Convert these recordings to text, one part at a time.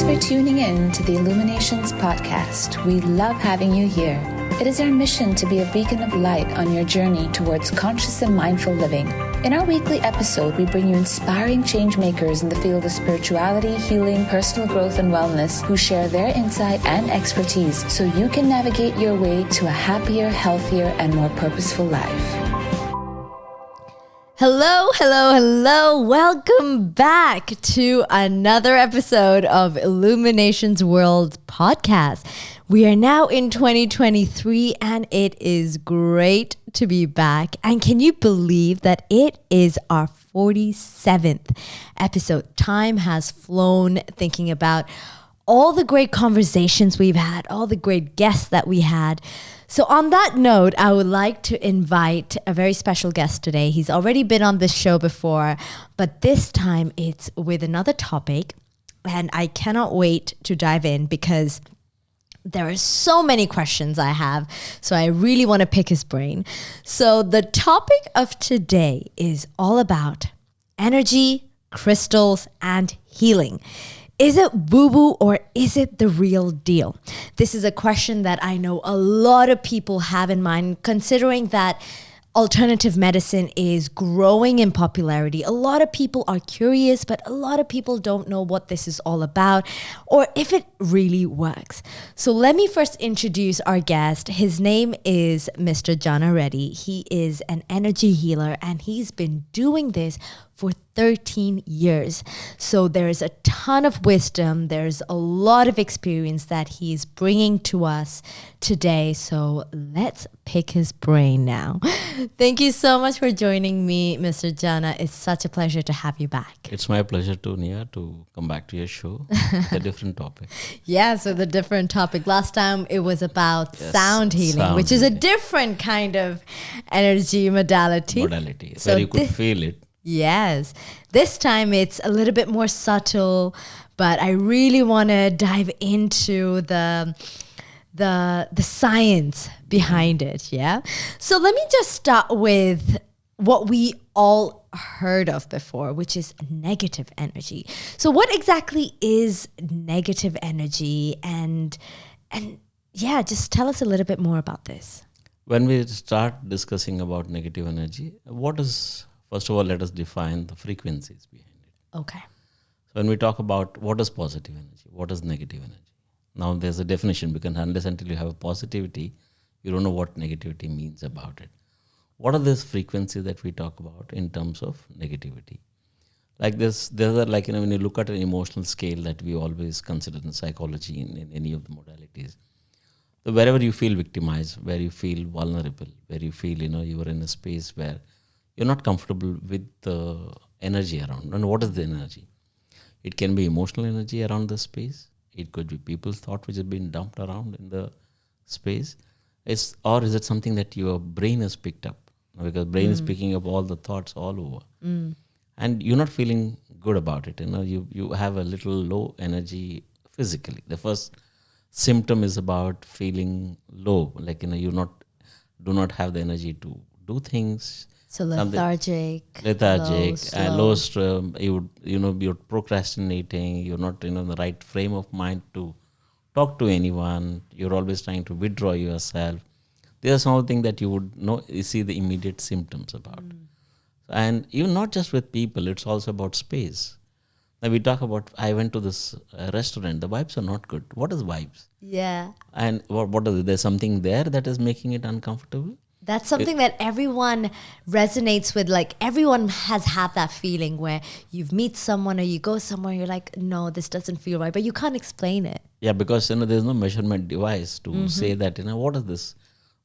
for tuning in to the Illuminations Podcast. We love having you here. It is our mission to be a beacon of light on your journey towards conscious and mindful living. In our weekly episode, we bring you inspiring change makers in the field of spirituality, healing, personal growth, and wellness who share their insight and expertise so you can navigate your way to a happier, healthier, and more purposeful life. Hello, hello, hello. Welcome back to another episode of Illuminations World Podcast. We are now in 2023 and it is great to be back. And can you believe that it is our 47th episode? Time has flown thinking about all the great conversations we've had, all the great guests that we had. So on that note, I would like to invite a very special guest today. He's already been on this show before, but this time it's with another topic. And I cannot wait to dive in because there are so many questions I have. So I really want to pick his brain. So the topic of today is all about energy, crystals, and healing. Is it woo-woo or is it the real deal? This is a question that I know a lot of people have in mind, considering that alternative medicine is growing in popularity. A lot of people are curious, but a lot of people don't know what this is all about or if it really works. So let me first introduce our guest. His name is Mr. Jana Reddy. He is an energy healer and he's been doing this for 13 years. So there's a ton of wisdom. There's a lot of experience that he's bringing to us today. So let's pick his brain now. Thank you so much for joining me, Mr. Jana. It's such a pleasure to have you back. It's my pleasure too, Nia, to come back to your show with a different topic. Yeah, so the different topic. Last time it was about sound healing, which is a different kind of energy modality. So you could feel it. Yes. This time it's a little bit more subtle, but I really want to dive into the science behind it, yeah? So let me just start with what we all heard of before, which is negative energy. So what exactly is negative energy? And yeah, just tell us a little bit more about this. When we start discussing about negative energy, first of all, let us define the frequencies behind it. Okay. So when we talk about what is positive energy, what is negative energy? Now there's a definition because until you have a positivity, you don't know what negativity means about it. What are these frequencies that we talk about in terms of negativity? Like this, when you look at an emotional scale that we always consider in psychology in any of the modalities, so wherever you feel victimized, where you feel vulnerable, where you feel, you are in a space where you're not comfortable with the energy around. And what is the energy? It can be emotional energy around the space. It could be people's thought which has been dumped around in the space. Or is it something that your brain has picked up? Because brain is picking up all the thoughts all over. And you're not feeling good about it. You have a little low energy physically. The first symptom is about feeling low. Like, you do not have the energy to do things. So lethargic, low stress. You're procrastinating. You're not in the right frame of mind to talk to anyone. You're always trying to withdraw yourself. These are some of the things that you would know. You see the immediate symptoms about, and even not just with people. It's also about space. Now we talk about. I went to this restaurant. The vibes are not good. What is vibes? Yeah. And what is it? There's something there that is making it uncomfortable. That's something that everyone resonates with. Like everyone has had that feeling where you meet someone or you go somewhere, you're like, no, this doesn't feel right, but you can't explain it. Yeah, because there's no measurement device to say that what is this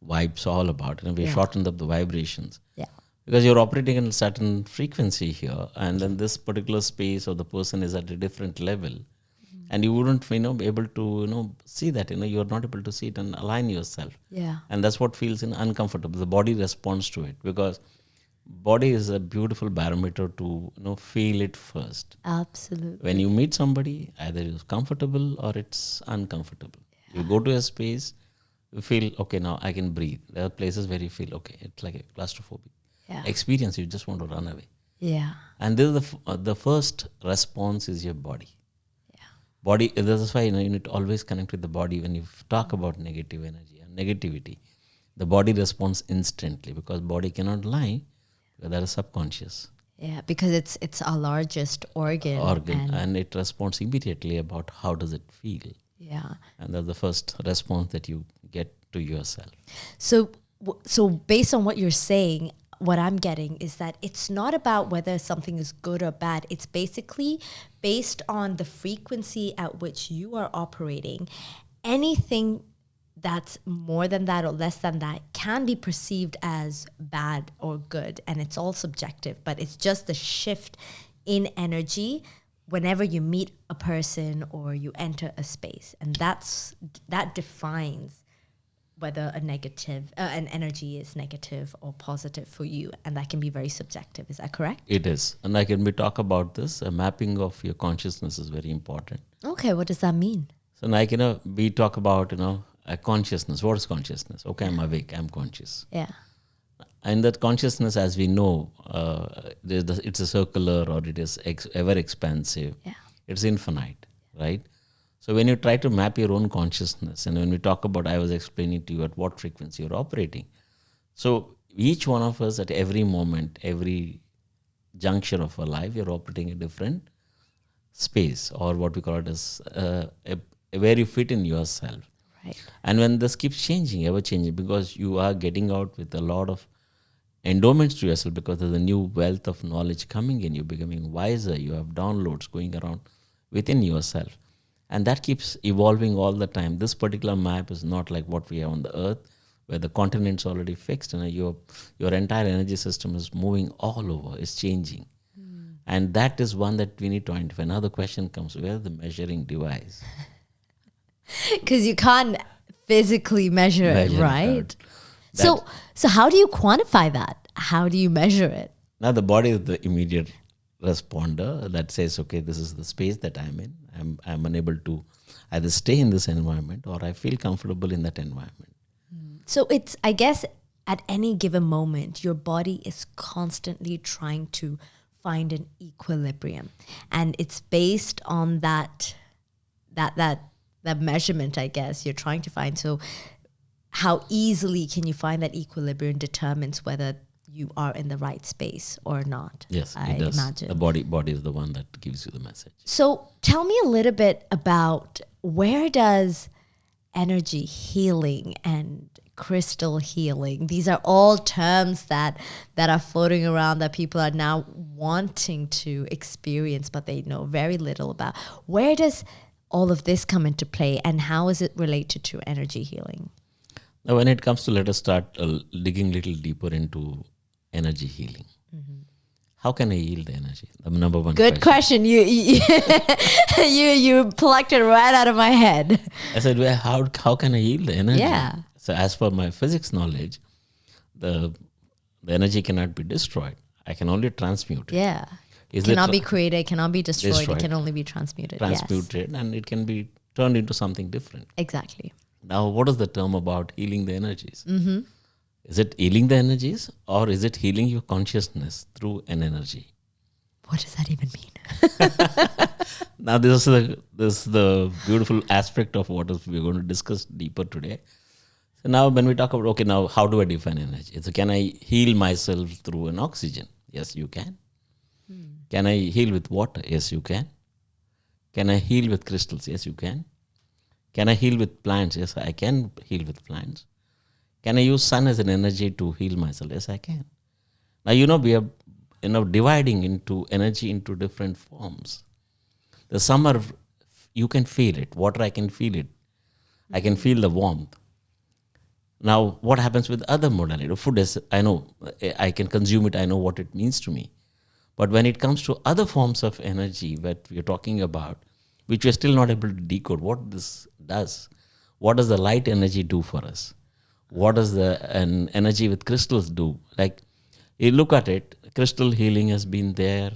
vibes all about? We shortened up the vibrations. Yeah, because you're operating in a certain frequency here, and then this particular space or the person is at a different level. And you wouldn't be able to see that. You're not able to see it and align yourself. Yeah. And that's what feels uncomfortable. The body responds to it because body is a beautiful barometer to feel it first. Absolutely. When you meet somebody, either it's comfortable or it's uncomfortable. Yeah. You go to a space, you feel okay, now I can breathe. There are places where you feel okay, it's like a claustrophobic experience. You just want to run away. Yeah. And this is the first response is your body. Body, that's why you need to always connect with the body when you talk about negative energy and negativity. The body responds instantly because body cannot lie, because that is subconscious Yeah, because it's our largest organ. and it responds immediately about how does it feel. Yeah. And that's the first response that you get to yourself. So based on what you're saying, what I'm getting is that it's not about whether something is good or bad. It's basically based on the frequency at which you are operating. Anything that's more than that or less than that can be perceived as bad or good, and it's all subjective, but it's just the shift in energy whenever you meet a person or you enter a space, and that defines whether an energy is negative or positive for you, and that can be very subjective. Is that correct? It is. And like when we talk about this, a mapping of your consciousness is very important. Okay, what does that mean? So like, we talk about, a consciousness. What is consciousness? Okay, I'm awake, I'm conscious. Yeah. And that consciousness, as we know, it's a circular or it is ever expansive. Yeah. It's infinite, right? So when you try to map your own consciousness, and when we talk about, I was explaining to you at what frequency you're operating. So each one of us at every moment, every juncture of our life, you're operating a different space, or what we call it as where you fit in yourself. Right. And when this keeps changing, ever changing, because you are getting out with a lot of endowments to yourself, because there's a new wealth of knowledge coming in, you're becoming wiser, you have downloads going around within yourself. And that keeps evolving all the time. This particular map is not like what we have on the earth, where the continent's already fixed and your entire energy system is moving all over, it's changing. And that is one that we need to identify. Now the question comes, where is the measuring device? Because you can't physically measure it, right? So how do you quantify that? How do you measure it? Now the body is the immediate responder that says, okay, this is the space that I'm in. I'm unable to either stay in this environment or I feel comfortable in that environment. So it's, I guess, at any given moment, your body is constantly trying to find an equilibrium. And it's based on that measurement, I guess, you're trying to find. So how easily can you find that equilibrium determines whether you are in the right space or not. Yes, I it does. imagine. The body is the one that gives you the message. So tell me a little bit about, where does energy healing and crystal healing, these are all terms that are floating around that people are now wanting to experience, but they know very little about. Where does all of this come into play, and how is it related to energy healing? Now, when it comes to, let us start digging a little deeper into energy healing. Mm-hmm. How can I heal the energy? The number one Good question. You plucked it right out of my head. I said, well, how can I heal the energy? Yeah. So as per my physics knowledge, the energy cannot be destroyed. I can only transmute it. Yeah. It cannot be created, cannot be destroyed. It can only be transmuted. Transmuted, yes. And it can be turned into something different. Exactly. Now, what is the term about healing the energies? Mm-hmm. Is it healing the energies, or is it healing your consciousness through an energy? What does that even mean? Now, this is the beautiful aspect of what we're going to discuss deeper today. So now when we talk about, okay, now how do I define energy? So can I heal myself through an oxygen? Yes, you can. Can I heal with water? Yes, you can. Can I heal with crystals? Yes, you can. Can I heal with plants? Yes, I can heal with plants. Can I use sun as an energy to heal myself? Yes, I can. Now, we are dividing into energy into different forms. The summer, you can feel it. Water, I can feel it. I can feel the warmth. Now, what happens with other modality? Food is, I know, I can consume it. I know what it means to me. But when it comes to other forms of energy that we are talking about, which we are still not able to decode what this does, what does the light energy do for us? What does an energy with crystals do? Like, you look at it, crystal healing has been there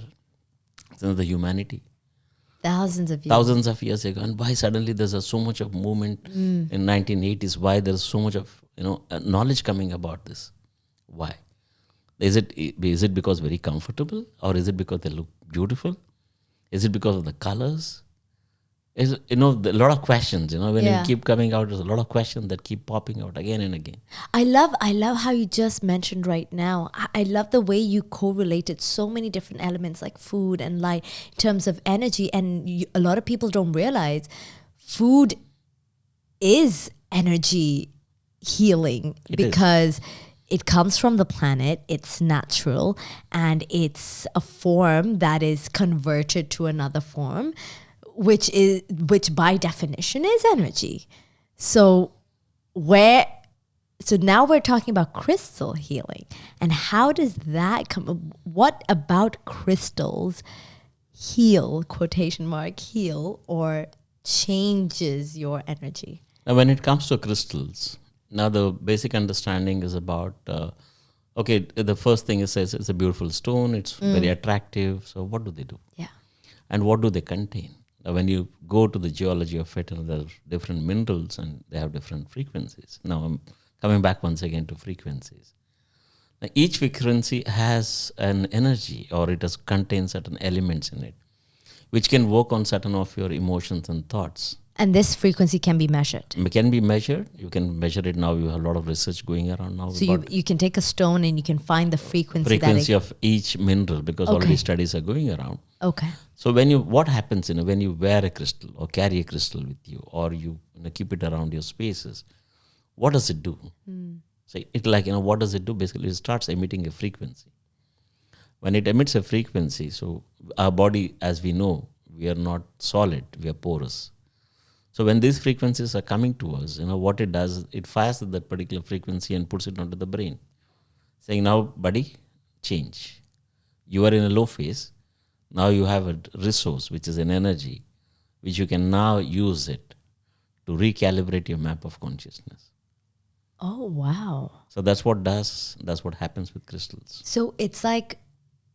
since the humanity. Thousands of years ago. And why suddenly there's so much of movement in 1980s? Why there's so much of knowledge coming about this? Why? Is it because very comfortable, or is it because they look beautiful? Is it because of the colors? is, a lot of questions, when Yeah. you keep coming out, there's a lot of questions that keep popping out again and again. I love how you just mentioned right now. I love the way you correlated so many different elements like food and light in terms of energy. And a lot of people don't realize food is energy healing It is. because it comes from the planet, it's natural, and it's a form that is converted to another form, which by definition is energy. So now we're talking about crystal healing. And how does that come? What about crystals heal, quotation mark, heal, or changes your energy? Now, when it comes to crystals, now the basic understanding is about, the first thing it says it's a beautiful stone, it's very attractive. So what do they do? Yeah. And what do they contain? Now, when you go to the geology of it, there's different minerals and they have different frequencies. Now, I'm coming back once again to frequencies. Now, each frequency has an energy, or it contains certain elements in it, which can work on certain of your emotions and thoughts. And this frequency can be measured. It can be measured. You can measure it now. You have a lot of research going around now. So you can take a stone and you can find the frequency of each mineral, because already studies are going around. Okay. So what happens, when you wear a crystal or carry a crystal with you, or you keep it around your spaces, what does it do? So what does it do? Basically, it starts emitting a frequency. When it emits a frequency, so our body, as we know, we are not solid, we are porous. So when these frequencies are coming to us, what it does, it fires at that particular frequency and puts it onto the brain, saying, now, buddy, change. You are in a low phase. Now you have a resource, which is an energy, which you can now use it to recalibrate your map of consciousness. Oh, wow. So that's what happens with crystals. So it's like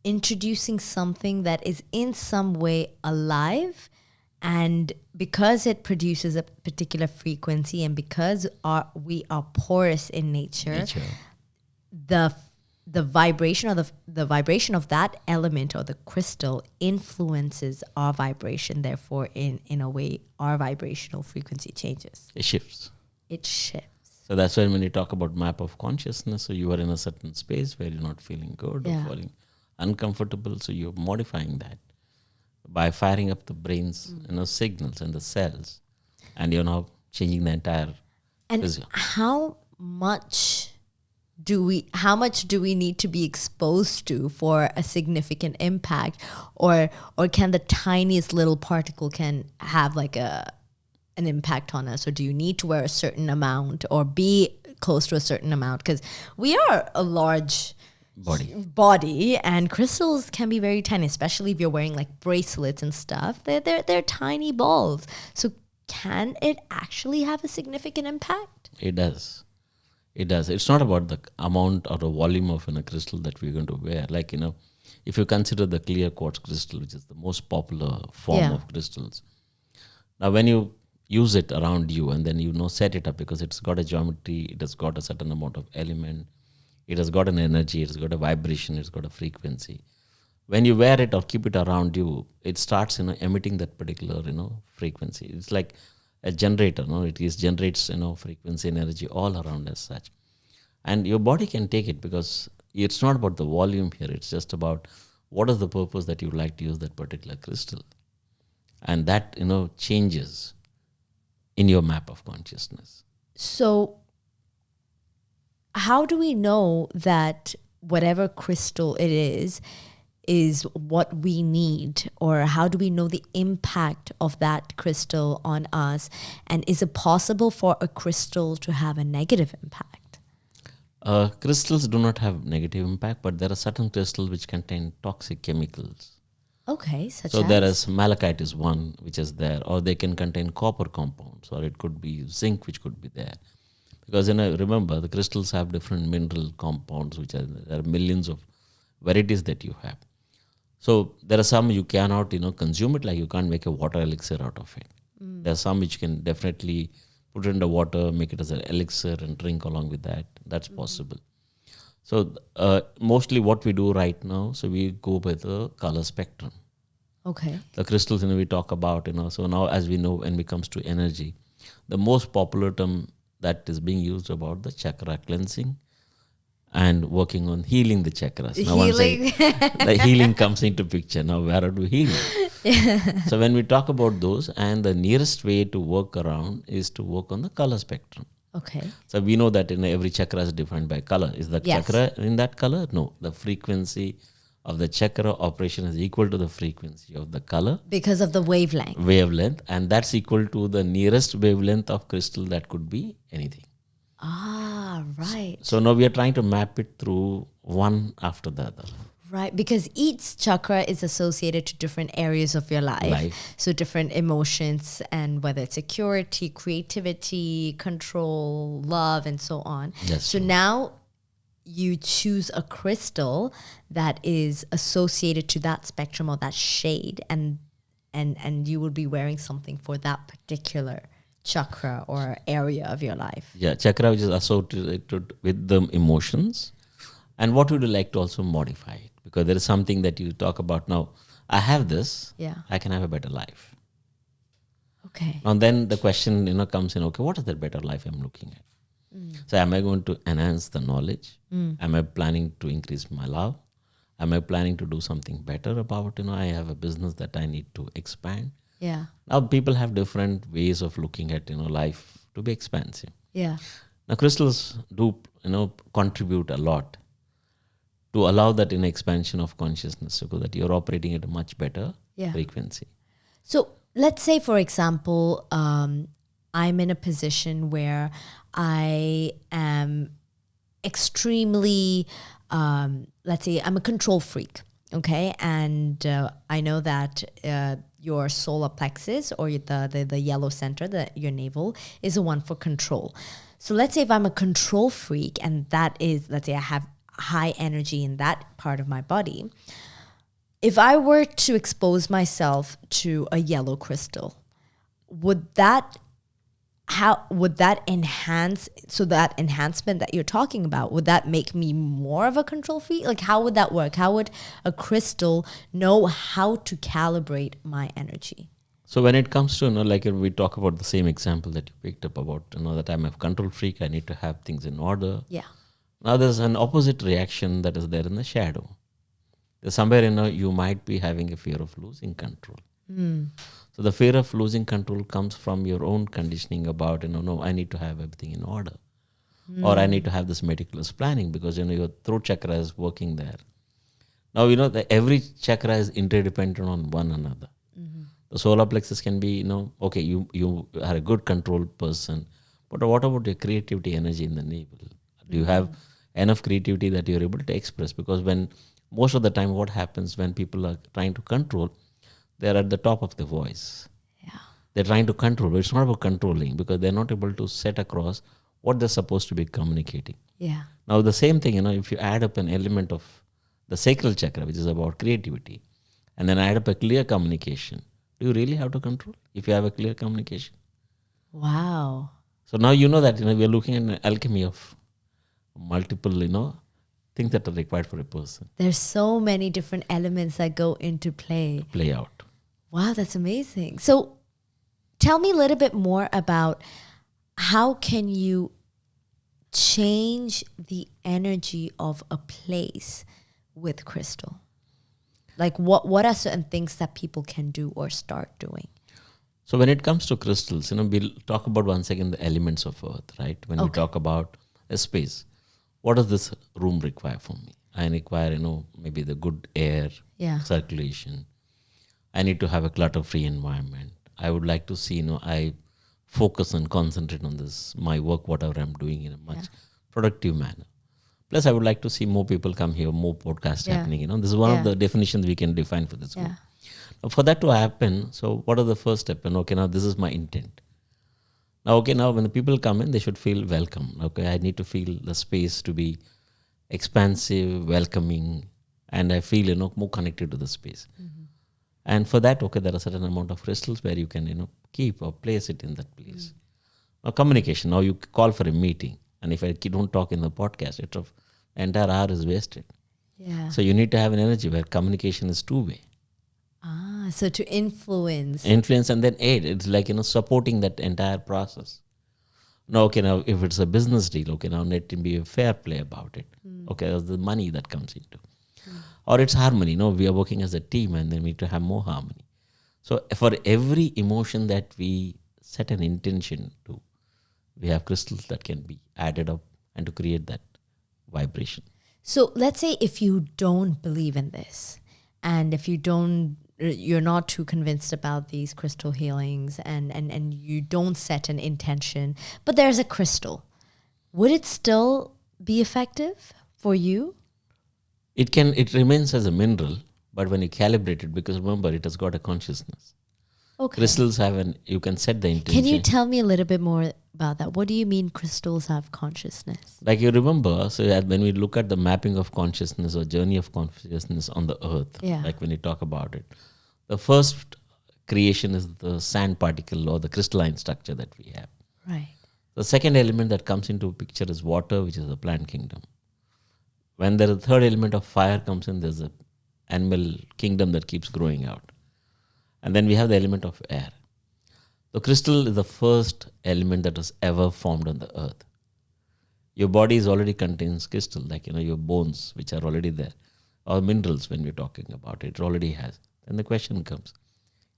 introducing something that is in some way alive, and because it produces a particular frequency, and because we are porous in nature. The vibration of that element or the crystal influences our vibration. Therefore, in a way, our vibrational frequency changes. It shifts. It shifts. So that's why when you talk about map of consciousness, so you are in a certain space where you're not feeling good or feeling uncomfortable. So you're modifying that by firing up the brain's signals and the cells, and you're now changing the entire. And how much do we need to be exposed to for a significant impact, or can the tiniest little particle can have like an impact on us? Or do you need to wear a certain amount or be close to a certain amount? Because we are a large body, and crystals can be very tiny, especially if you're wearing like bracelets and stuff. They're tiny balls. So can it actually have a significant impact? It does. It's not about the amount or the volume of a crystal that we're going to wear. Like, if you consider the clear quartz crystal, which is the most popular form of crystals. Now, when you use it around you and then, set it up, because it's got a geometry, it has got a certain amount of element, it has got an energy, it has got a vibration, it's got a frequency. When you wear it or keep it around you, it starts, emitting that particular, frequency. It's like a generator, generates, frequency and energy all around as such. And your body can take it, because it's not about the volume here. It's just about what is the purpose that you would like to use that particular crystal. And that, changes in your map of consciousness. So how do we know that whatever crystal it is what we need? Or how do we know the impact of that crystal on us? And is it possible for a crystal to have a negative impact? Crystals do not have negative impact, but there are certain crystals which contain toxic chemicals. Okay, such so as? There is malachite is one which is there, or they can contain copper compounds, or it could be zinc which could be there. Because remember, the crystals have different mineral compounds, there are millions of varieties that you have. So there are some you cannot, consume it, like you can't make a water elixir out of it. There are some which you can definitely put it in the water, make it as an elixir and drink along with that. That's possible. So mostly what we do right now, so we go by the color spectrum. Okay. The crystals, we talk about, so now as we know, when it comes to energy, the most popular term that is being used about the chakra cleansing and working on healing the chakras. Now Healing. the healing comes into picture. Now where are we healing? So when we talk about those, and the nearest way to work around is to work on the color spectrum. Okay. So we know that every chakra is defined by color. Is the chakra in that color? No. The frequency of the chakra operation is equal to the frequency of the color. Because of the Wavelength. And that's equal to the nearest wavelength of crystal that could be anything. Ah, right. So now we are trying to map it through one after the other. Right, because each chakra is associated to different areas of your life. So different emotions, and whether it's security, creativity, control, love, and so on. That's true. Now you choose a crystal that is associated to that spectrum or that shade, and you will be wearing something for that particular chakra or area of your life. Yeah, chakra which is associated with the emotions. And what would you like to also modify it? Because there is something that you talk about now. I have this. Yeah. I can have a better life. Okay. And then the question, comes in, okay, what is that better life I'm looking at? So am I going to enhance the knowledge? Am I planning to increase my love? Am I planning to do something better about, I have a business that I need to expand? Yeah. Now people have different ways of looking at, life to be expansive. Yeah. Now crystals do, contribute a lot to allow that expansion of consciousness, so that you're operating at a much better frequency. So let's say, for example, I'm in a position where I am extremely, let's say I'm a control freak, okay? And I know that your solar plexus, or the yellow center, your navel, is the one for control. So let's say if I'm a control freak, and that is, let's say I have high energy in that part of my body, if I were to expose myself to a yellow crystal, would that enhance, so that enhancement that you're talking about, would that make me more of a control freak? Like, how would that work? How would a crystal know how to calibrate my energy? So when it comes to, like we talk about the same example that you picked up about, that I'm a control freak, I need to have things in order. Yeah. Now there's an opposite reaction that is there in the shadow. There's somewhere, you might be having a fear of losing control. So the fear of losing control comes from your own conditioning about, no, I need to have everything in order. Or I need to have this meticulous planning, because, your throat chakra is working there. Now, every chakra is interdependent on one another. The solar plexus can be, okay, you are a good control person, but what about your creativity energy in the navel? Do you have enough creativity that you're able to express? Because most of the time what happens when people are trying to control, they're at the top of the voice. Yeah. They're trying to control, but it's not about controlling, because they're not able to set across what they're supposed to be communicating. Yeah. Now the same thing, if you add up an element of the sacral chakra, which is about creativity, and then add up a clear communication, do you really have to control if you have a clear communication? Wow. So now that we are looking at an alchemy of multiple things that are required for a person. There's so many different elements that go into play out. Wow, that's amazing. So tell me a little bit more about how can you change the energy of a place with crystal? Like what are certain things that people can do or start doing? So when it comes to crystals, we'll talk about once again the elements of earth, right? When we talk about a space, what does this room require from me? I require, maybe the good air, circulation. I need to have a clutter-free environment. I would like to see, I focus and concentrate on this, my work, whatever I'm doing, in a much productive manner. Plus, I would like to see more people come here, more podcasts happening. This is one of the definitions we can define for this group. Now, for that to happen, so what are the first steps? And okay, now this is my intent. Now, when the people come in, they should feel welcome. Okay, I need to feel the space to be expansive, welcoming, and I feel, more connected to the space. And for that, there are a certain amount of crystals where you can, keep or place it in that place. Now, communication. Now, you call for a meeting, and if I don't talk in the podcast, the entire hour is wasted. Yeah. So you need to have an energy where communication is two-way. So to influence. Influence and then aid. It's like, supporting that entire process. Now, okay, now if it's a business deal, okay, now let it be a fair play about it. Okay, there's the money that comes into. Or it's harmony. No, we are working as a team and then we need to have more harmony. So for every emotion that we set an intention to, we have crystals that can be added up and to create that vibration. So let's say if you don't believe in this, and if you're not too convinced about these crystal healings, and you don't set an intention, but there's a crystal, would it still be effective for you? It remains as a mineral, but when you calibrate it, because remember, it has got a consciousness. Okay. Crystals have you can set the intention. Can you tell me a little bit more about that? What do you mean crystals have consciousness? Like you remember, so when we look at the mapping of consciousness or journey of consciousness on the earth, like when you talk about it, the first creation is the sand particle or the crystalline structure that we have. Right. The second element that comes into picture is water, which is the plant kingdom. When the third element of fire comes in, there's an animal kingdom that keeps growing out. And then we have the element of air. The crystal is the first element that was ever formed on the earth. Your body is already contains crystal, like your bones, which are already there, or minerals when we're talking about it already has. Then the question comes,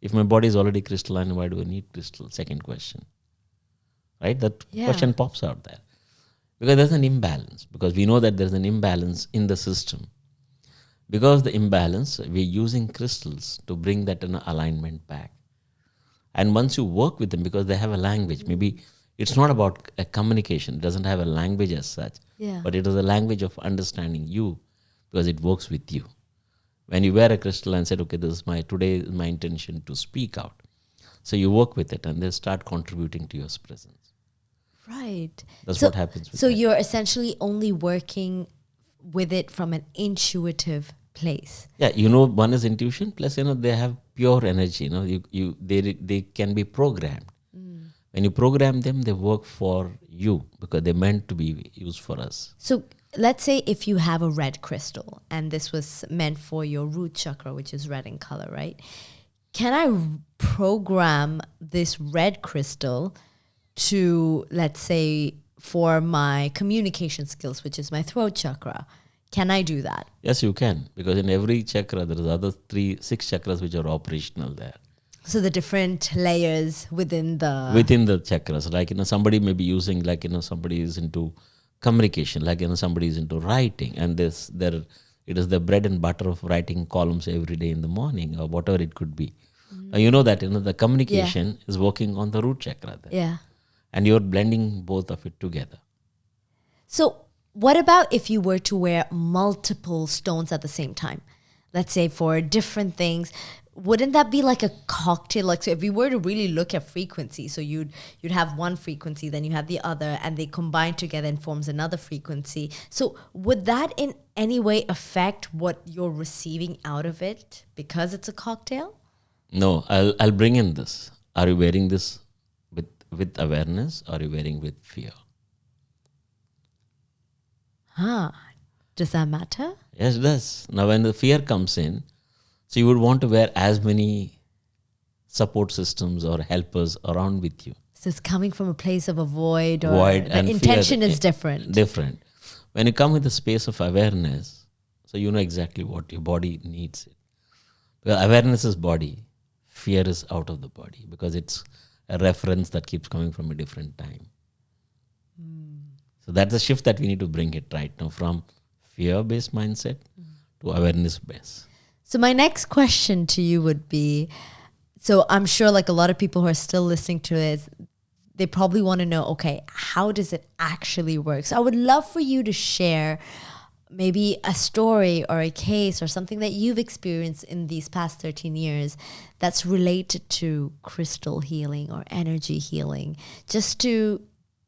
if my body is already crystalline, why do I need crystal? Second question. Right? That question pops out there. Because there's an imbalance. Because we know that there's an imbalance in the system. Because the imbalance, we're using crystals to bring that in alignment back. And once you work with them, because they have a language, maybe it's not about a communication. It doesn't have a language as such. But it is a language of understanding you, because it works with you. When you wear a crystal and said, okay, today is my intention to speak out. So you work with it and they start contributing to your presence. Right. That's what happens with So that. you're essentially only working with it from an intuitive place. Yeah, one is intuition, plus they have pure energy. They can be programmed. When you program them, they work for you because they're meant to be used for us. So let's say if you have a red crystal and this was meant for your root chakra, which is red in color, right? Can I program this red crystal to, let's say, for my communication skills, which is my throat chakra? Can I do that? Yes, you can. Because in every chakra, there is other 6 chakras which are operational there. So the different layers within the chakras. Like, somebody may be using, like, somebody is into communication, like, somebody is into writing. And it is the bread and butter of writing columns every day in the morning or whatever it could be. Now, that, the communication is working on the root chakra there. Yeah. And you're blending both of it together. So what about if you were to wear multiple stones at the same time? Let's say for different things. Wouldn't that be like a cocktail? Like, so if we were to really look at frequency, so you'd have one frequency, then you have the other, and they combine together and forms another frequency. So would that in any way affect what you're receiving out of it because it's a cocktail? No, I'll bring in this. Are you wearing this with awareness, or are you wearing with fear? Does that matter? Yes, it does. Now, when the fear comes in, so you would want to wear as many support systems or helpers around with you. So it's coming from a place of a void, or Void the and intention fear, is different. Different. When you come with the space of awareness, so you know exactly what your body needs. Because awareness is body, fear is out of the body, because it's a reference that keeps coming from a different time. So that's the shift that we need to bring it right now, from fear-based mindset to awareness-based. So my next question to you would be, so I'm sure like a lot of people who are still listening to this, they probably want to know, okay, how does it actually work? So I would love for you to share maybe a story or a case or something that you've experienced in these past 13 years that's related to crystal healing or energy healing, just to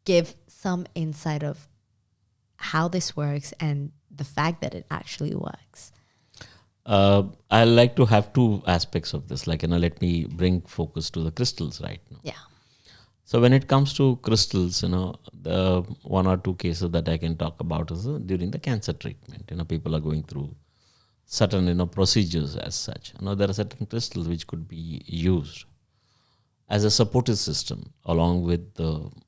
give some insight of how this works and the fact that it actually works. I like to have 2 aspects of this. Like, let me bring focus to the crystals right now. Yeah. So when it comes to crystals, the 1 or 2 cases that I can talk about is during the cancer treatment. People are going through certain procedures as such. There are certain crystals which could be used as a supportive system along with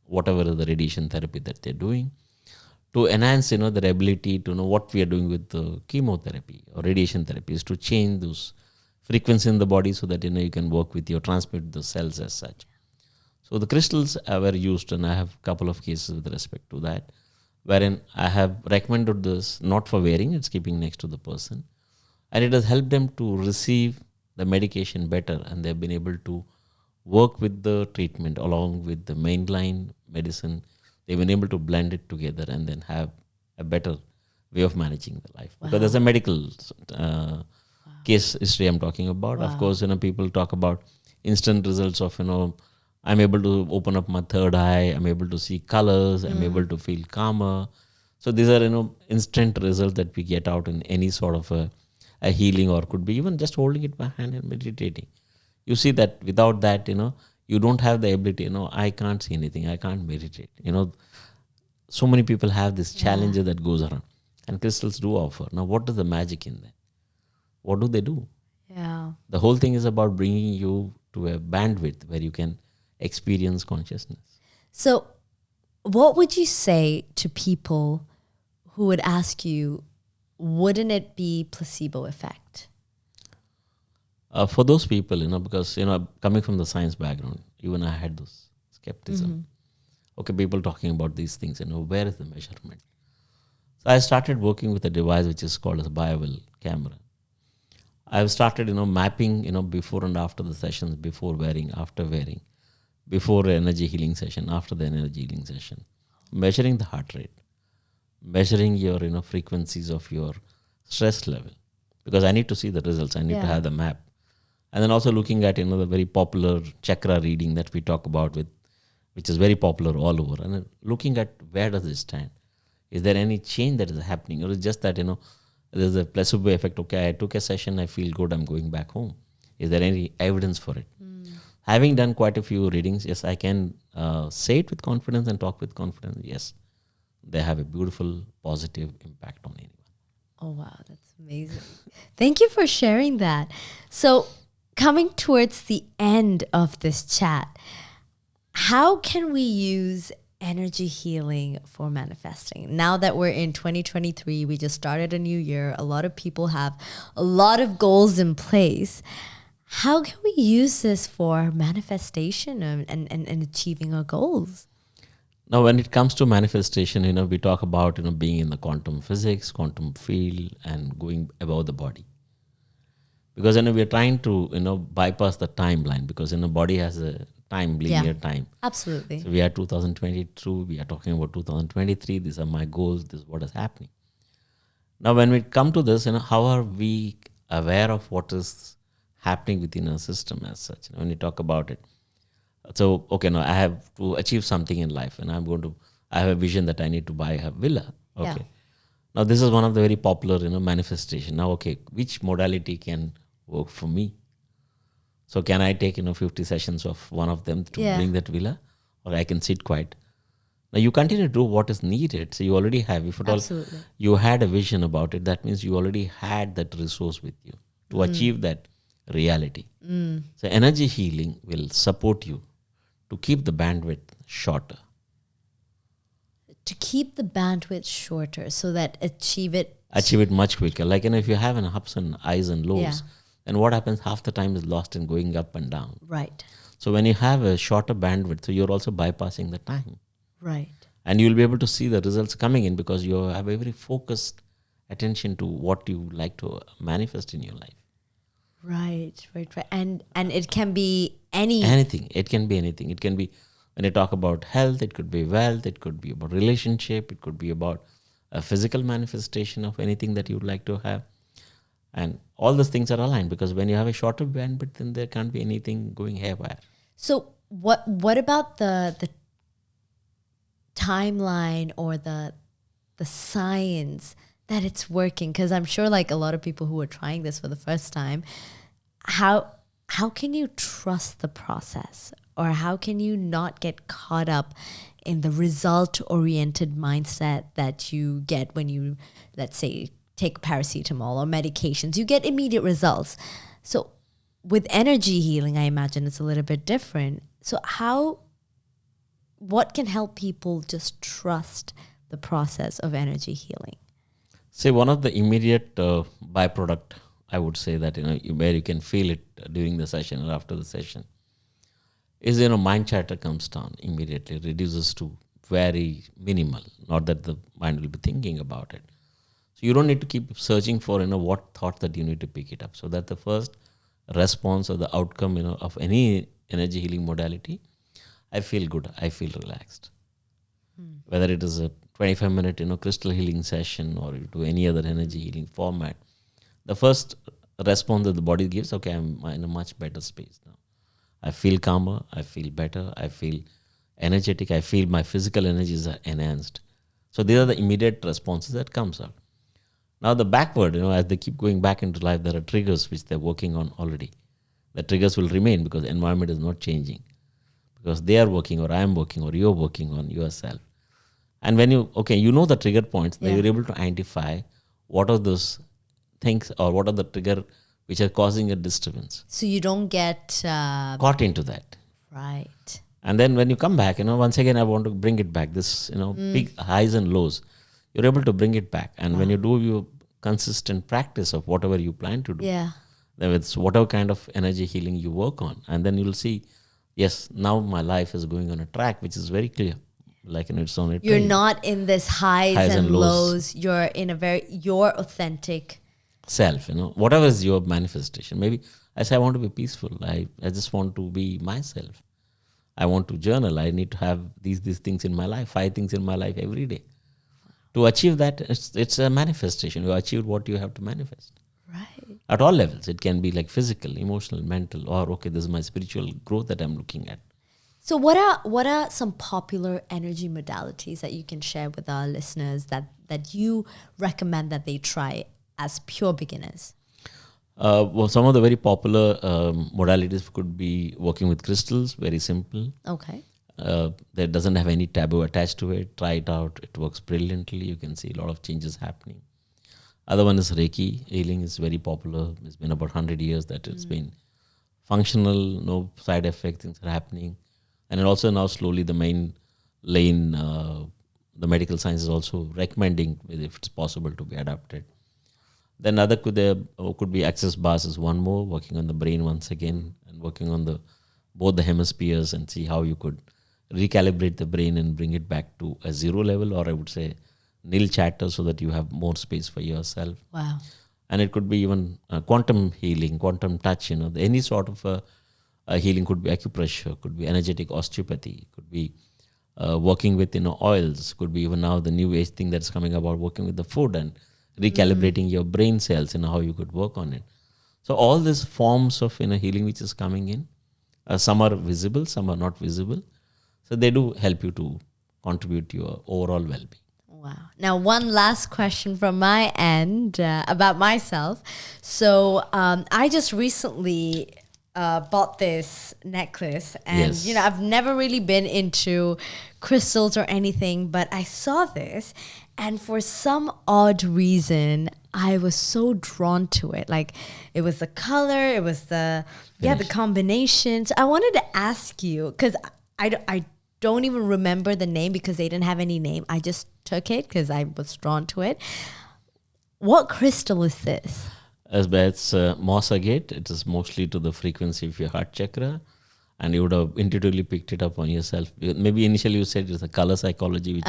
whatever the radiation therapy that they're doing to enhance their ability to know what we are doing with the chemotherapy or radiation therapies to change those frequencies in the body so that you can work with your transmit the cells as such. So the crystals were used, and I have a couple of cases with respect to that, wherein I have recommended this not for wearing, it's keeping next to the person, and it has helped them to receive the medication better, and they've been able to work with the treatment along with the mainline medicine. They've been able to blend it together and then have a better way of managing the life. Wow. Because there's a medical case history I'm talking about. Wow. Of course, people talk about instant results of, I'm able to open up my third eye, I'm able to see colors, I'm able to feel calmer. So these are, instant results that we get out in any sort of a healing, or could be even just holding it by hand and meditating. You see that without that, you don't have the ability, I can't see anything, I can't meditate. So many people have this challenge that goes around, and crystals do offer. Now, what is the magic in that? What do they do? Yeah. The whole thing is about bringing you to a bandwidth where you can experience consciousness. So what would you say to people who would ask you, wouldn't it be placebo effect? For those people, because, coming from the science background, even I had this skepticism. Okay, people talking about these things, where is the measurement? So I started working with a device which is called as a Biovel camera. I've started, mapping, before and after the sessions, before wearing, after wearing, before an energy healing session, after the energy healing session, measuring the heart rate, measuring your, frequencies of your stress level, because I need to see the results. I need to have the map. And then also looking at, the very popular chakra reading that we talk about which is very popular all over, and then looking at where does it stand? Is there any change that is happening? Or is it just that, there's a placebo effect? Okay, I took a session, I feel good, I'm going back home. Is there any evidence for it? Having done quite a few readings, yes, I can say it with confidence and talk with confidence. Yes, they have a beautiful, positive impact on anyone. Oh, wow, that's amazing. Thank you for sharing that. So coming towards the end of this chat, how can we use energy healing for manifesting? Now that we're in 2023, we just started a new year. A lot of people have a lot of goals in place. How can we use this for manifestation and achieving our goals? Now, when it comes to manifestation, we talk about, being in the quantum physics, quantum field, and going above the body. Because, we are trying to, bypass the timeline, because, body has a time, linear time. Absolutely. So we are 2022, we are talking about 2023. These are my goals. This is what is happening. Now, when we come to this, how are we aware of what is happening within our system as such? When you talk about it. So, okay, now I have to achieve something in life, and I have a vision that I need to buy a villa. Okay. Yeah. Now, this is one of the very popular, manifestation. Now, okay, which modality can work for me? So can I take, 50 sessions of one of them to bring that villa, or I can sit quiet? Now you continue to do what is needed. So you already have, if at all you had a vision about it, that means you already had that resource with you to achieve that reality. So energy healing will support you to keep the bandwidth shorter. To keep the bandwidth shorter so that achieve it much quicker. Like, if you have an ups and highs and lows, then what happens? Half the time is lost in going up and down. Right. So when you have a shorter bandwidth, so you're also bypassing the time. Right. And you'll be able to see the results coming in because you have a very focused attention to what you like to manifest in your life. Right. And it can be anything. It can be anything. It can be, when you talk about health, it could be wealth, it could be about relationship, it could be about a physical manifestation of anything that you'd like to have. And all those things are aligned, because when you have a shorter bandwidth, then there can't be anything going haywire. So what about the timeline or the science that it's working? Because I'm sure, like, a lot of people who are trying this for the first time, how can you trust the process, or how can you not get caught up in the result-oriented mindset that you get when you, let's say, take paracetamol or medications, you get immediate results. So with energy healing, I imagine it's a little bit different. So what can help people just trust the process of energy healing? Say one of the immediate byproduct, I would say that, where you can feel it during the session or after the session, is, mind chatter comes down immediately, reduces to very minimal. Not that the mind will be thinking about it. So you don't need to keep searching for, what thought that you need to pick it up. So that the first response or the outcome, of any energy healing modality, I feel good, I feel relaxed. Whether it is a 25-minute, crystal healing session or you do any other energy healing format, the first response that the body gives, okay, I'm in a much better space now. I feel calmer, I feel better, I feel energetic, I feel my physical energies are enhanced. So these are the immediate responses that comes out. Now the backward, as they keep going back into life, there are triggers which they're working on already. The triggers will remain because the environment is not changing. Because they are working or I am working or you're working on yourself. And when you know the trigger points, then you're able to identify what are those things or what are the trigger which are causing a disturbance. So you don't get caught into that. Right. And then when you come back, once again, I want to bring it back. This, big highs and lows, you're able to bring it back. And when you do your consistent practice of whatever you plan to do, then it's whatever kind of energy healing you work on. And then you'll see, yes, now my life is going on a track which is very clear. Like it's on a You're train. not in this highs and lows. You're in your authentic self, whatever is your manifestation. Maybe I say I want to be peaceful. I just want to be myself. I want to journal. I need to have these things in my life, 5 things in my life every day. To achieve that, it's a manifestation. You achieve what you have to manifest. Right. At all levels. It can be like physical, emotional, mental, or okay, this is my spiritual growth that I'm looking at. So what are some popular energy modalities that you can share with our listeners that you recommend that they try as pure beginners? Well, some of the very popular modalities could be working with crystals, very simple. Okay. That doesn't have any taboo attached to it. Try it out. It works brilliantly. You can see a lot of changes happening. Other one is Reiki. Healing is very popular. It's been about 100 years that it's been functional, no side effects, things are happening. And also now slowly the main lane, the medical science is also recommending if it's possible to be adapted. Then other could be access bars is one more, working on the brain once again and working on both the hemispheres and see how you could recalibrate the brain and bring it back to a zero level, or I would say nil chatter, so that you have more space for yourself. Wow. And it could be even quantum healing, quantum touch, any sort of healing. Could be acupressure, could be energetic osteopathy, could be working with oils, could be even now the new age thing that's coming about, working with the food and recalibrating your brain cells, how you could work on it. So all these forms of healing which is coming in, some are visible, some are not visible. So they do help you to contribute to your overall well-being. Wow. Now, one last question from my end about myself. So I just recently bought this necklace, and Yes. I've never really been into crystals or anything, but I saw this, and for some odd reason I was so drawn to it. Like, it was the color, it was the combinations. I wanted to ask you, because I don't even remember the name because they didn't have any name. I just took it because I was drawn to it. What crystal is this? It's moss agate. It is mostly to the frequency of your heart chakra, and you would have intuitively picked it up on yourself. Maybe initially you said it's the color psychology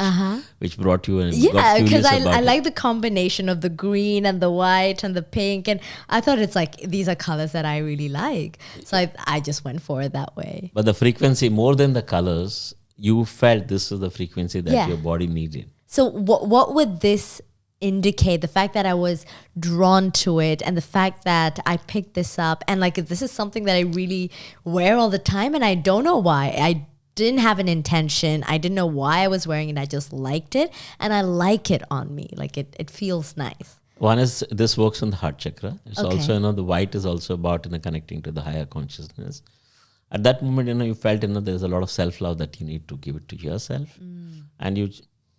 which brought you and got curious because about I it. like the combination of the green and the white and the pink, and I thought it's like these are colors that I really like, so I just went for it that way. But the frequency, more than the colors, you felt this is the frequency that your body needed. So what would this indicate? The fact that I was drawn to it, and the fact that I picked this up, and like this is something that I really wear all the time, and I don't know why. I didn't have an intention. I didn't know why I was wearing it. I just liked it, and I like it on me. Like it feels nice. One is this works on the heart chakra. It's also, the white is also about connecting to the higher consciousness. At that moment, you felt, there's a lot of self-love that you need to give it to yourself. And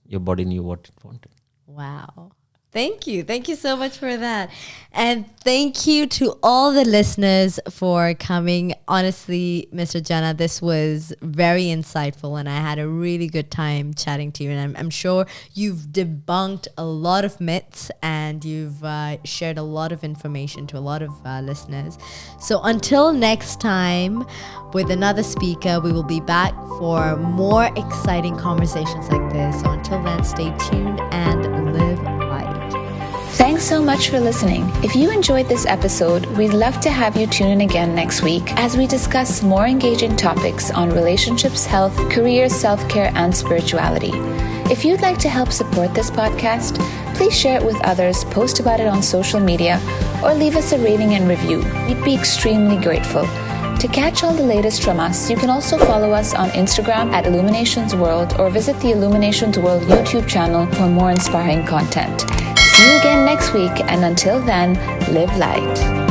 your body knew what it wanted. Wow. Thank you. Thank you so much for that. And thank you to all the listeners for coming. Honestly, Mr. Jana, this was very insightful and I had a really good time chatting to you. And I'm sure you've debunked a lot of myths and you've shared a lot of information to a lot of listeners. So until next time, with another speaker, we will be back for more exciting conversations like this. So until then, stay tuned and live light. Thanks so much for listening. If you enjoyed this episode, we'd love to have you tune in again next week as we discuss more engaging topics on relationships, health, career, self-care, and spirituality. If you'd like to help support this podcast, please share it with others, post about it on social media, or leave us a rating and review. We'd be extremely grateful. To catch all the latest from us, you can also follow us on Instagram at Illuminations World or visit the Illuminations World YouTube channel for more inspiring content. See you again next week, and until then, live light.